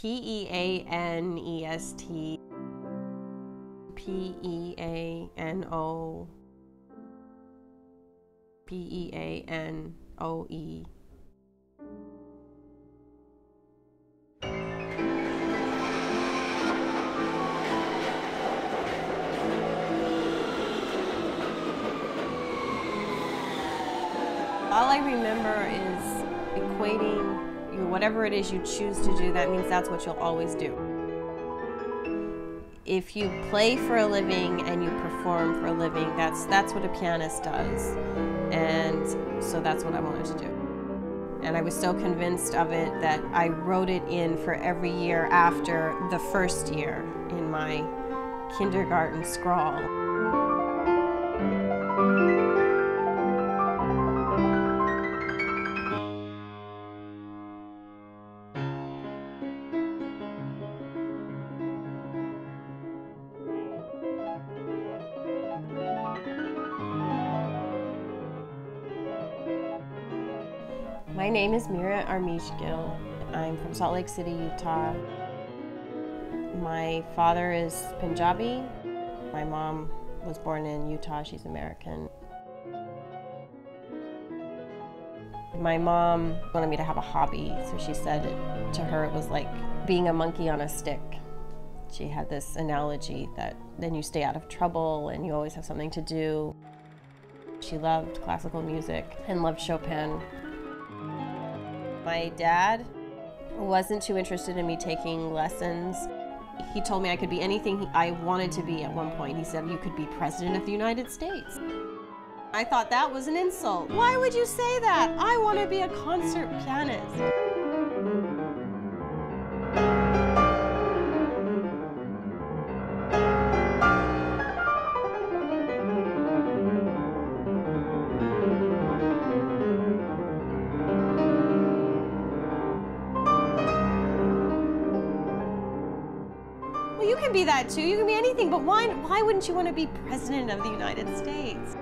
Peanest, Peano, Peanoe. All I remember is equating whatever it is you choose to do, that means that's what you'll always do. If you play for a living and you perform for a living, that's what a pianist does. And so that's what I wanted to do. And I was so convinced of it that I wrote it in for every year after the first year in my kindergarten scrawl. My name is Mira Armij Gill. I'm from Salt Lake City, Utah. My father is Punjabi. My mom was born in Utah. She's American. My mom wanted me to have a hobby, so she said to her it was like being a monkey on a stick. She had this analogy that then you stay out of trouble and you always have something to do. She loved classical music and loved Chopin. My dad wasn't too interested in me taking lessons. He told me I could be anything I wanted to be at one point. He said, you could be president of the United States. I thought that was an insult. Why would you say that? I want to be a concert pianist. Well, you can be that too. You can be anything, but why wouldn't you want to be president of the United States?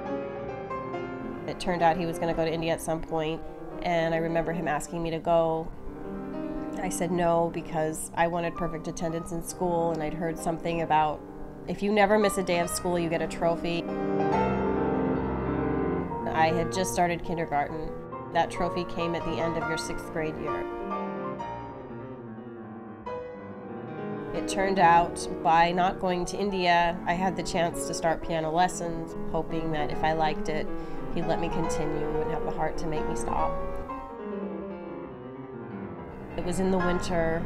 It turned out he was going to go to India at some point, and I remember him asking me to go. I said no because I wanted perfect attendance in school, and I'd heard something about if you never miss a day of school, you get a trophy. I had just started kindergarten. That trophy came at the end of your 6th grade year. It turned out by not going to India, I had the chance to start piano lessons, hoping that if I liked it, he'd let me continue and have the heart to make me stop. It was in the winter,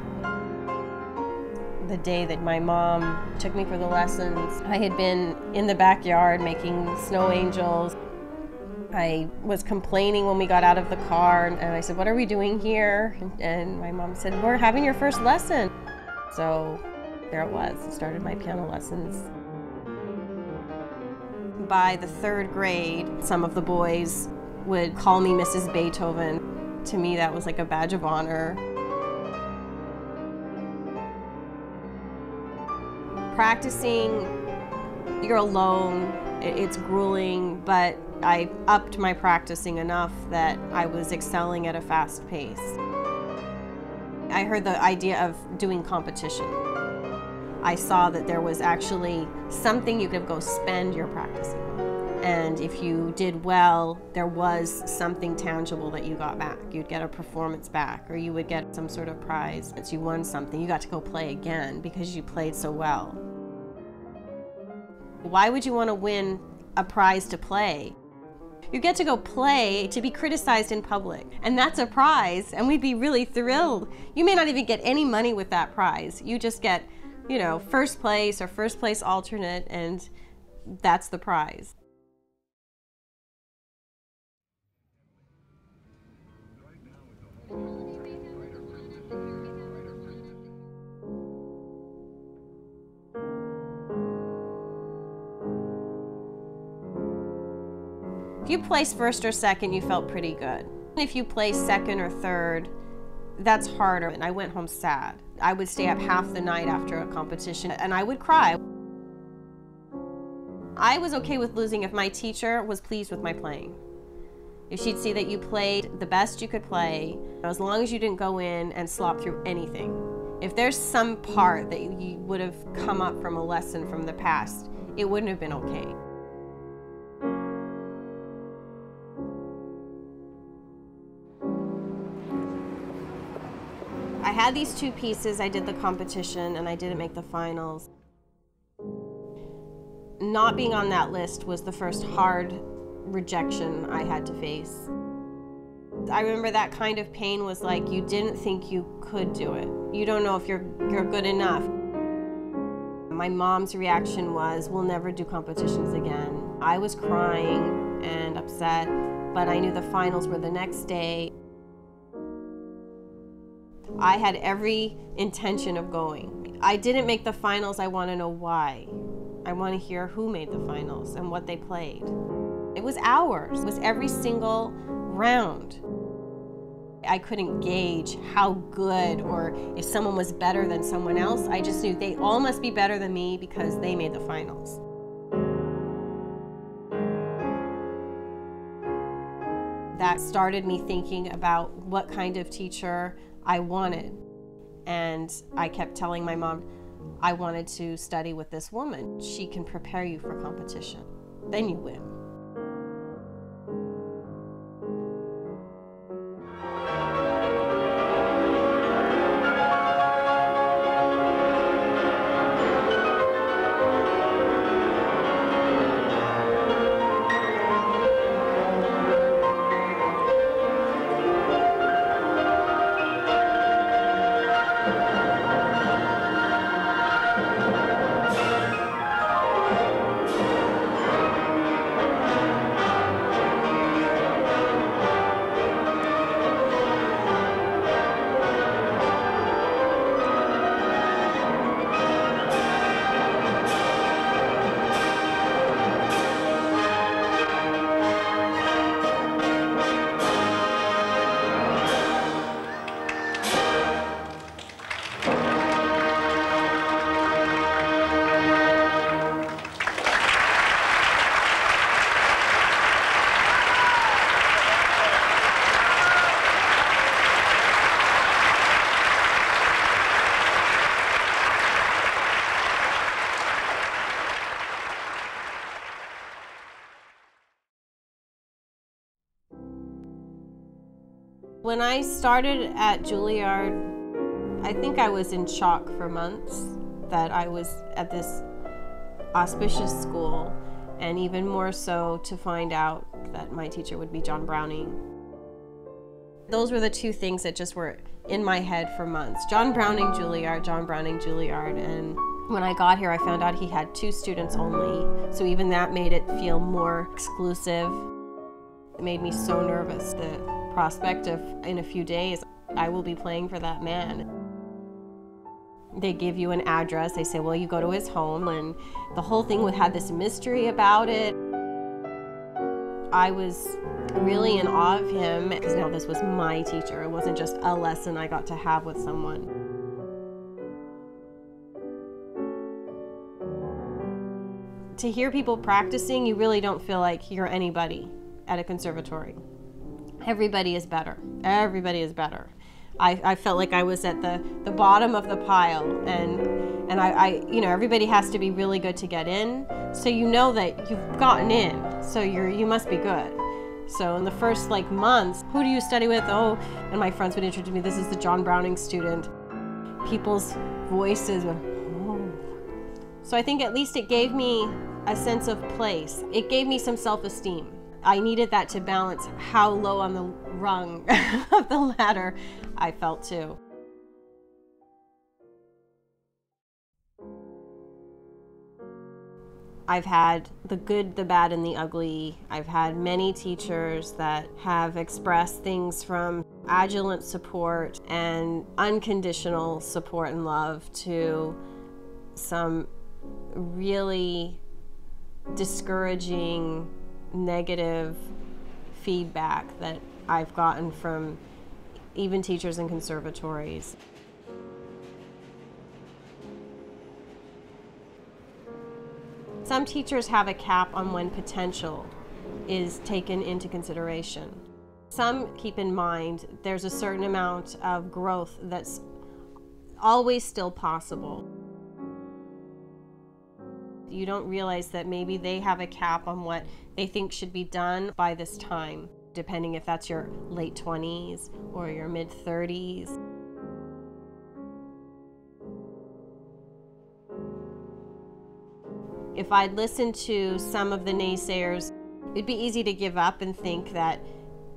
the day that my mom took me for the lessons. I had been in the backyard making snow angels. I was complaining when we got out of the car, and I said, "What are we doing here?" And my mom said, "We're having your first lesson." So there it was. I started my piano lessons. By the 3rd grade, some of the boys would call me Mrs. Beethoven. To me, that was like a badge of honor. Practicing, you're alone, it's grueling, but I upped my practicing enough that I was excelling at a fast pace. I heard the idea of doing competition. I saw that there was actually something you could go spend your practicing on. And if you did well, there was something tangible that you got back. You'd get a performance back, or you would get some sort of prize. Once you won something, you got to go play again because you played so well. Why would you want to win a prize to play? You get to go play to be criticized in public, and that's a prize, and we'd be really thrilled. You may not even get any money with that prize. You just get, you know, 1st place or 1st place alternate, and that's the prize. If you placed 1st or 2nd, you felt pretty good. If you placed 2nd or 3rd, that's harder, and I went home sad. I would stay up half the night after a competition, and I would cry. I was okay with losing if my teacher was pleased with my playing. If she'd see that you played the best you could play, as long as you didn't go in and slop through anything. If there's some part that you would have come up from a lesson from the past, it wouldn't have been okay. I had these 2 pieces. I did the competition and I didn't make the finals. Not being on that list was the first hard rejection I had to face. I remember that kind of pain was like, you didn't think you could do it. You don't know if you're good enough. My mom's reaction was, we'll never do competitions again. I was crying and upset, but I knew the finals were the next day. I had every intention of going. I didn't make the finals. I want to know why. I want to hear who made the finals and what they played. It was hours. It was every single round. I couldn't gauge how good or if someone was better than someone else. I just knew they all must be better than me because they made the finals. That started me thinking about what kind of teacher I wanted. And I kept telling my mom, I wanted to study with this woman. She can prepare you for competition. Then you win. When I started at Juilliard, I think I was in shock for months that I was at this auspicious school, and even more so to find out that my teacher would be John Browning. Those were the 2 things that just were in my head for months. John Browning, Juilliard, John Browning, Juilliard, and when I got here I found out he had 2 students only, so even that made it feel more exclusive. It made me so nervous, the prospect of in a few days I will be playing for that man. They give you an address, they say, well, you go to his home, and the whole thing had this mystery about it. I was really in awe of him because now this was my teacher. It wasn't just a lesson I got to have with someone. To hear people practicing, you really don't feel like you're anybody at a conservatory. Everybody is better. Everybody is better. I felt like I was at the bottom of the pile, and I you know, everybody has to be really good to get in, so you know that you've gotten in, so you must be good. So in the first months, who do you study with? Oh, and my friends would introduce me, this is the John Browning student. People's voices were, oh. So I think at least it gave me a sense of place. It gave me some self-esteem. I needed that to balance how low on the rung of the ladder I felt too. I've had the good, the bad, and the ugly. I've had many teachers that have expressed things from adjunct support and unconditional support and love to some really discouraging, negative feedback that I've gotten from even teachers in conservatories. Some teachers have a cap on when potential is taken into consideration. Some keep in mind there's a certain amount of growth that's always still possible. You don't realize that maybe they have a cap on what they think should be done by this time, depending if that's your late 20s or your mid 30s. If I'd listened to some of the naysayers, it'd be easy to give up and think that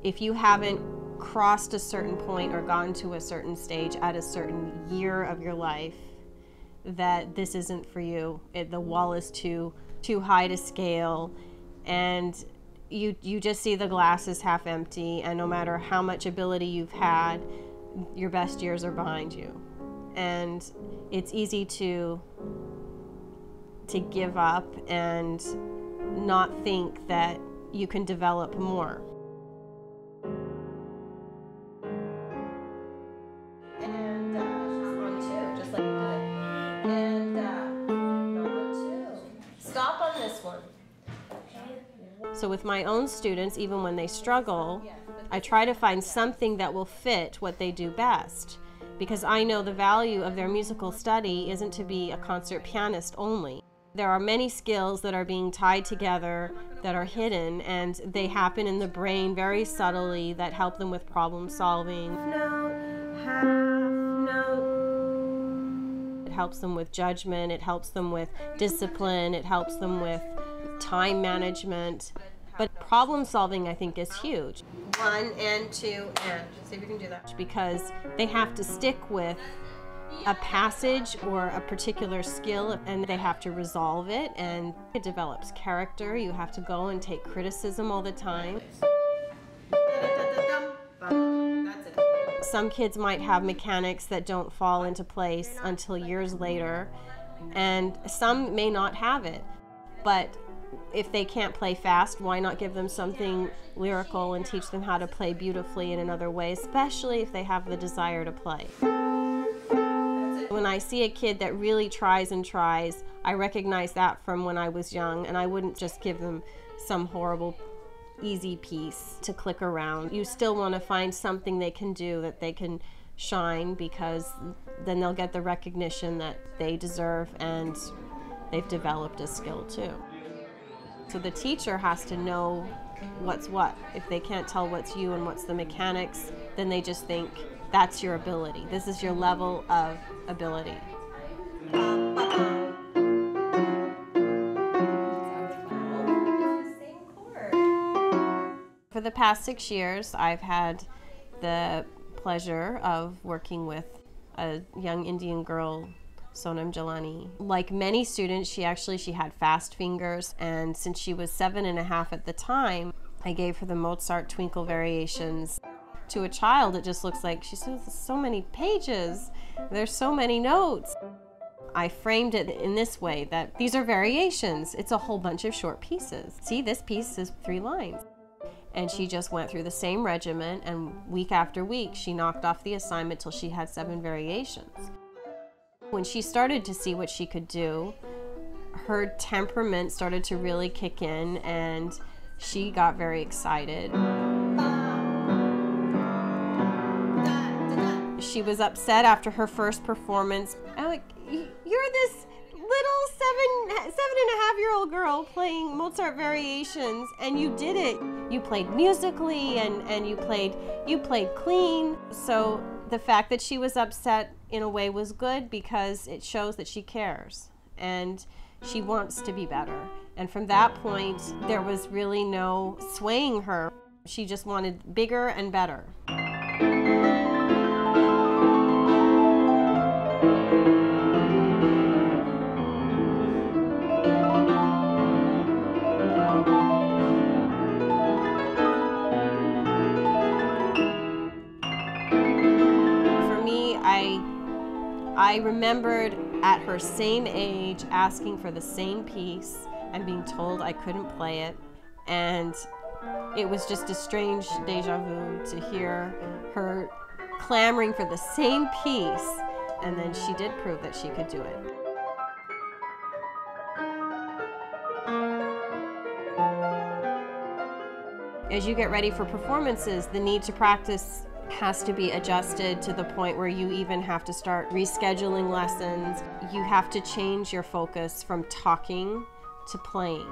if you haven't crossed a certain point or gone to a certain stage at a certain year of your life, that this isn't for you. The wall is too high to scale, and you just see the glass is half empty, and no matter how much ability you've had, your best years are behind you. And it's easy to give up and not think that you can develop more. And on two, just like that. And on two. Stop on this one. So with my own students, even when they struggle, I try to find something that will fit what they do best, because I know the value of their musical study isn't to be a concert pianist only. There are many skills that are being tied together that are hidden, and they happen in the brain very subtly that help them with problem solving. Note, half note. It helps them with judgment, it helps them with discipline, it helps them with time management. But problem solving, I think, is huge. 1 and 2 and. See if you can do that. Because they have to stick with a passage or a particular skill, and they have to resolve it, and it develops character. You have to go and take criticism all the time. That's it. Some kids might have mechanics that don't fall into place until years later, and some may not have it. But if they can't play fast, why not give them something lyrical and teach them how to play beautifully in another way, especially if they have the desire to play. When I see a kid that really tries and tries, I recognize that from when I was young, and I wouldn't just give them some horrible, easy piece to click around. You still want to find something they can do that they can shine, because then they'll get the recognition that they deserve, and they've developed a skill too. So the teacher has to know what's what. If they can't tell what's you and what's the mechanics, then they just think that's your ability. This is your level of ability. For the past 6 years, I've had the pleasure of working with a young Indian girl, Sonam, Jhalani. Like many students, she had fast fingers, and since she was 7.5 at the time, I gave her the Mozart Twinkle variations. To a child, it just looks like she says so many pages, there's so many notes. I framed it in this way, that these are variations. It's a whole bunch of short pieces. See, this piece is 3 lines. And she just went through the same regimen, and week after week, she knocked off the assignment till she had 7 variations. When she started to see what she could do, her temperament started to really kick in, and she got very excited. She was upset after her first performance. I'm like, you're this little 7.5-year-old girl playing Mozart variations, and you did it. You played musically, and you played clean. So the fact that she was upset in a way was good, because it shows that she cares and she wants to be better. And from that point, there was really no swaying her. She just wanted bigger and better. I remembered at her same age asking for the same piece and being told I couldn't play it, and it was just a strange deja vu to hear her clamoring for the same piece, and then she did prove that she could do it. As you get ready for performances, the need to practice has to be adjusted to the point where you even have to start rescheduling lessons. You have to change your focus from talking to playing.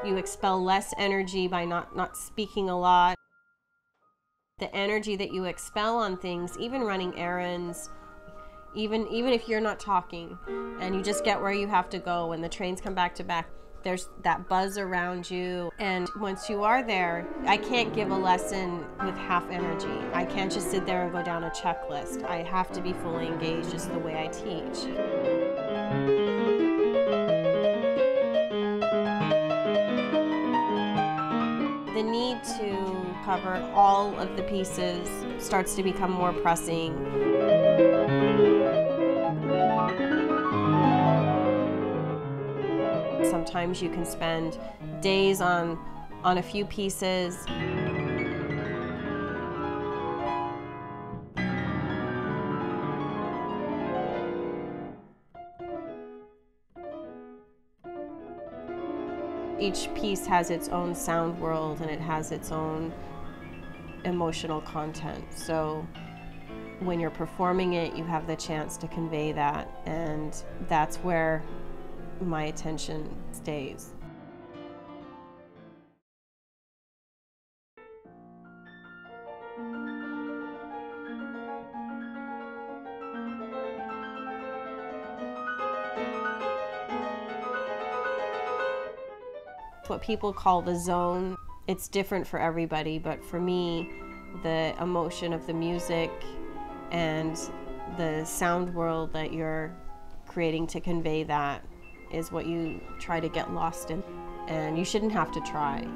You expel less energy by not speaking a lot. The energy that you expel on things, even running errands, even if you're not talking and you just get where you have to go and the trains come back to back, there's that buzz around you. And once you are there, I can't give a lesson with half energy. I can't just sit there and go down a checklist. I have to be fully engaged just the way I teach. The need to cover all of the pieces starts to become more pressing. Sometimes you can spend days on a few pieces. Each piece has its own sound world and it has its own emotional content. So when you're performing it, you have the chance to convey that, and that's where my attention stays. What people call the zone, it's different for everybody, but for me, the emotion of the music and the sound world that you're creating to convey that is what you try to get lost in, and you shouldn't have to try.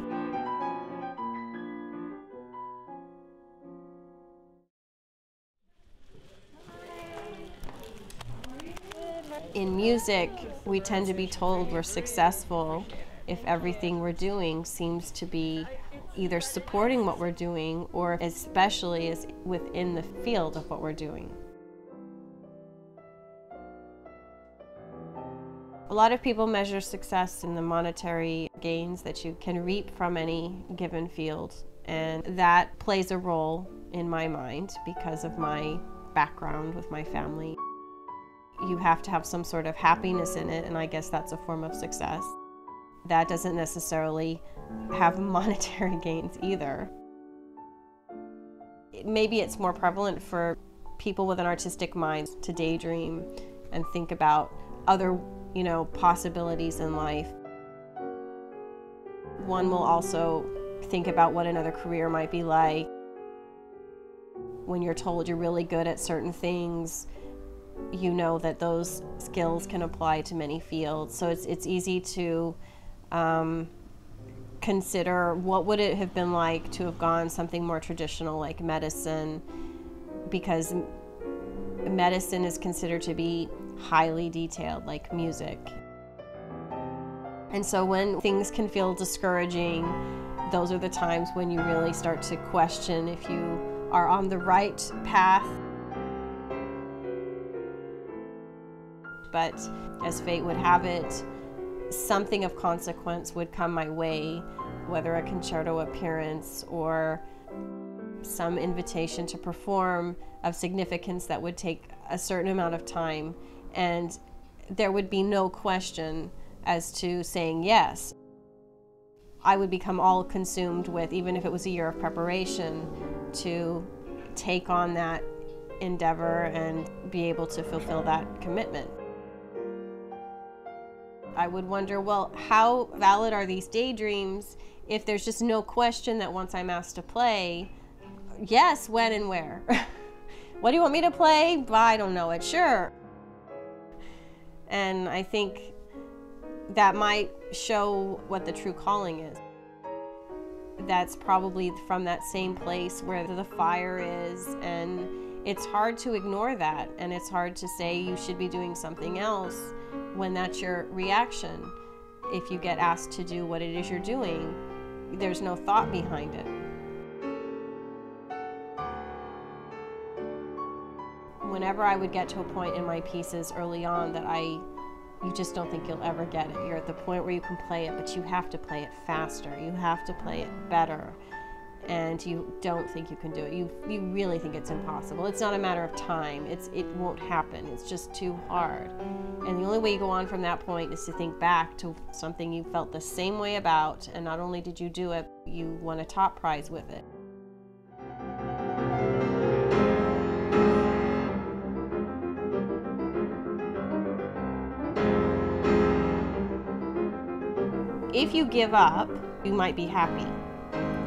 In music, we tend to be told we're successful if everything we're doing seems to be either supporting what we're doing or especially is within the field of what we're doing. A lot of people measure success in the monetary gains that you can reap from any given field, and that plays a role in my mind because of my background with my family. You have to have some sort of happiness in it, and I guess that's a form of success. That doesn't necessarily have monetary gains either. Maybe it's more prevalent for people with an artistic mind to daydream and think about other, possibilities in life. One will also think about what another career might be like. When you're told you're really good at certain things, you know that those skills can apply to many fields. So it's easy to consider what would it have been like to have gone something more traditional like medicine, because medicine is considered to be highly detailed like music. And so when things can feel discouraging, those are the times when you really start to question if you are on the right path. But as fate would have it, something of consequence would come my way, whether a concerto appearance or some invitation to perform of significance that would take a certain amount of time, and there would be no question as to saying yes. I would become all consumed with, even if it was a year of preparation, to take on that endeavor and be able to fulfill that commitment. I would wonder, well, how valid are these daydreams if there's just no question that once I'm asked to play, yes, when and where? What do you want me to play? I don't know it, sure. And I think that might show what the true calling is. That's probably from that same place where the fire is, and it's hard to ignore that, and it's hard to say you should be doing something else when that's your reaction. If you get asked to do what it is you're doing, there's no thought behind it. Whenever I would get to a point in my pieces early on that I you just don't think you'll ever get it. You're at the point where you can play it, but you have to play it faster. You have to play it better. And you don't think you can do it. You really think it's impossible. It's not a matter of time. It won't happen. It's just too hard. And the only way you go on from that point is to think back to something you felt the same way about, and not only did you do it, you won a top prize with it. If you give up, you might be happy,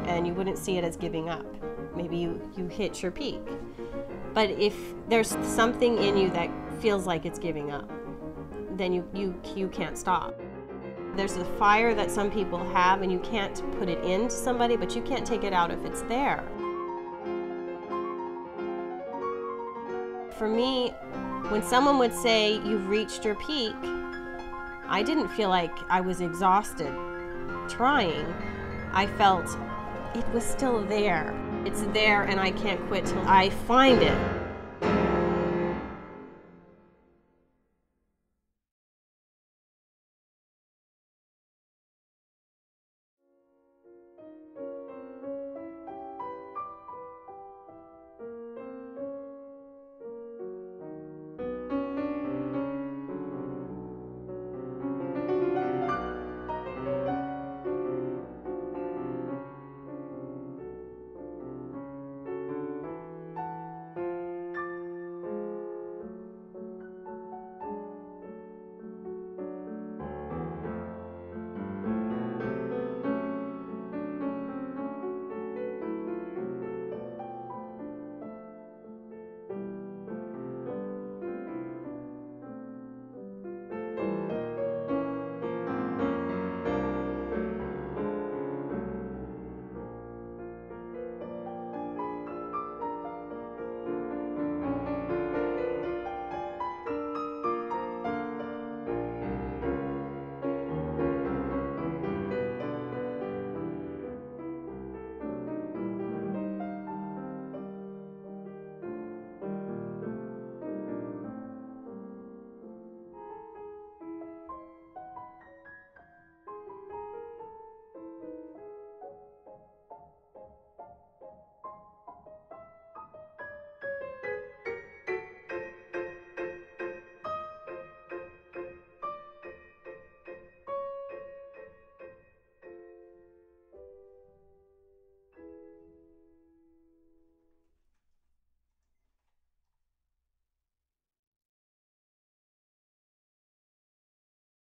and you wouldn't see it as giving up. Maybe you hit your peak. But if there's something in you that feels like it's giving up, then you can't stop. There's a fire that some people have, and you can't put it into somebody, but you can't take it out if it's there. For me, when someone would say, "You've reached your peak," I didn't feel like I was exhausted trying. I felt it was still there. It's there, and I can't quit till I find it.